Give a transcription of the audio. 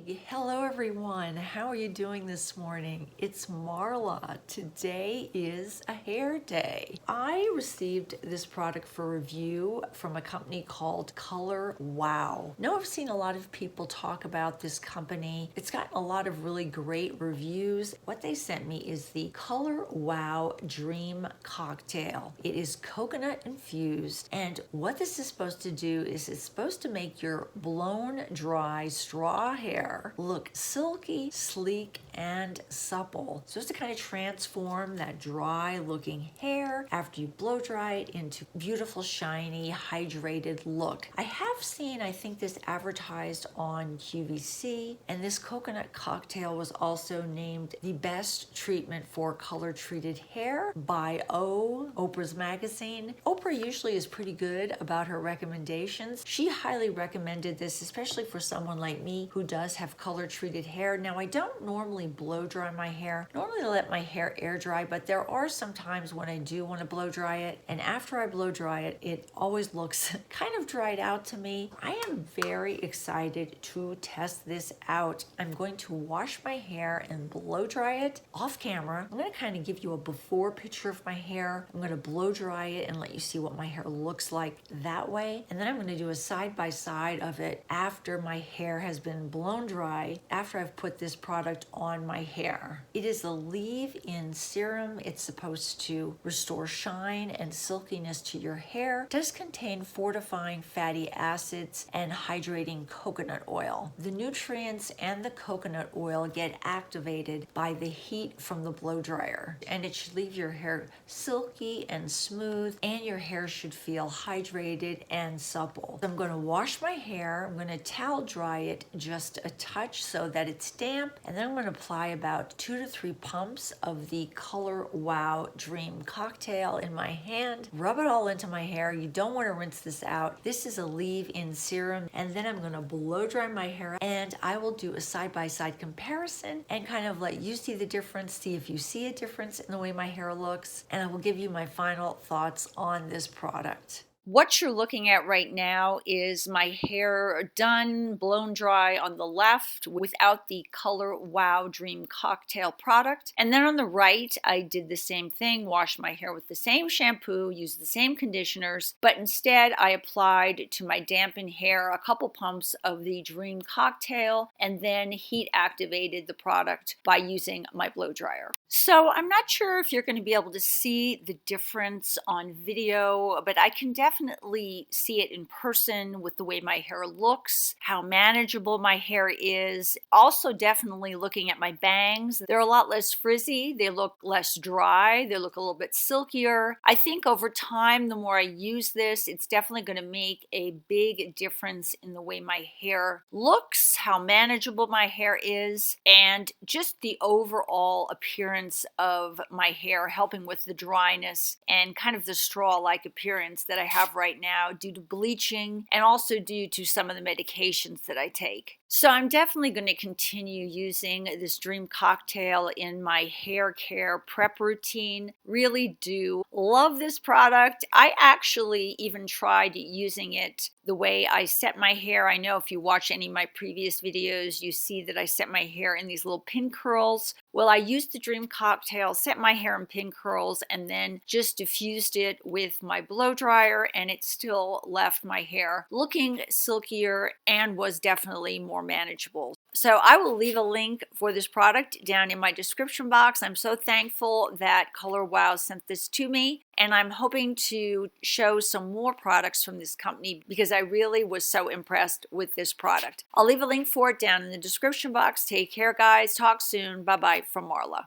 Hello everyone, how are you doing this morning? It's Marla. Today is a hair day. I received this product for review from a company called Color Wow. Now I've seen a lot of people talk about this company. It's gotten a lot of really great reviews. What they sent me is the Color Wow Dream Cocktail. It is coconut infused, and what this is supposed to do is it's supposed to make your blown dry straw hair look silky, sleek, and supple. So it's to kind of transform that dry looking hair after you blow dry it into beautiful, shiny, hydrated look. I have seen, I think, this advertised on QVC, and this coconut cocktail was also named the best treatment for color treated hair by Oprah's magazine. Oprah usually is pretty good about her recommendations. She highly recommended this, especially for someone like me who does have color treated hair. Now, I don't normally blow dry my hair. Normally I let my hair air dry, but there are some times when I do want to blow dry it. And after I blow dry it, it always looks kind of dried out to me. I am very excited to test this out. I'm going to wash my hair and blow dry it off camera. I'm going to kind of give you a before picture of my hair. I'm going to blow dry it and let you see what my hair looks like that way. And then I'm going to do a side by side of it after my hair has been blown dry, after I've put this product on my hair. It is a leave-in serum. It's supposed to restore shine and silkiness to your hair. It does contain fortifying fatty acids and hydrating coconut oil. The nutrients and the coconut oil get activated by the heat from the blow dryer, and it should leave your hair silky and smooth, and your hair should feel hydrated and supple. So I'm going to wash my hair. I'm going to towel dry it just a touch so that it's damp, and then I'm going to apply about 2 to 3 pumps of the Color Wow Dream Cocktail in my hand. Rub it all into my hair. You don't want to rinse this out. This is a leave-in serum, and then I'm going to blow dry my hair, and I will do a side-by-side comparison and kind of let you see the difference, see if you see a difference in the way my hair looks, and I will give you my final thoughts on this product. What you're looking at right now is my hair done, blown dry on the left without the Color Wow Dream Cocktail product. And then on the right, I did the same thing, washed my hair with the same shampoo, used the same conditioners, but instead I applied to my dampened hair a couple pumps of the Dream Cocktail and then heat activated the product by using my blow dryer. So I'm not sure if you're going to be able to see the difference on video, but I can definitely see it in person with the way my hair looks, how manageable my hair is. Also, definitely looking at my bangs. They're a lot less frizzy. They look less dry. They look a little bit silkier. I think over time, the more I use this, it's definitely going to make a big difference in the way my hair looks, how manageable my hair is, and just the overall appearance of my hair, helping with the dryness and kind of the straw-like appearance that I have right now due to bleaching and also due to some of the medications that I take. So I'm definitely going to continue using this Dream Cocktail in my hair care prep routine. Really do love this product. I actually even tried using it the way I set my hair. I know if you watch any of my previous videos, you see that I set my hair in these little pin curls. Well, I used the Dream Cocktail, set my hair in pin curls, and then just diffused it with my blow dryer, and it still left my hair looking silkier and was definitely more manageable. So I will leave a link for this product down in my description box. I'm so thankful that Color Wow sent this to me, and I'm hoping to show some more products from this company because I really was so impressed with this product. I'll leave a link for it down in the description box. Take care, guys. Talk soon. Bye-bye from Marla.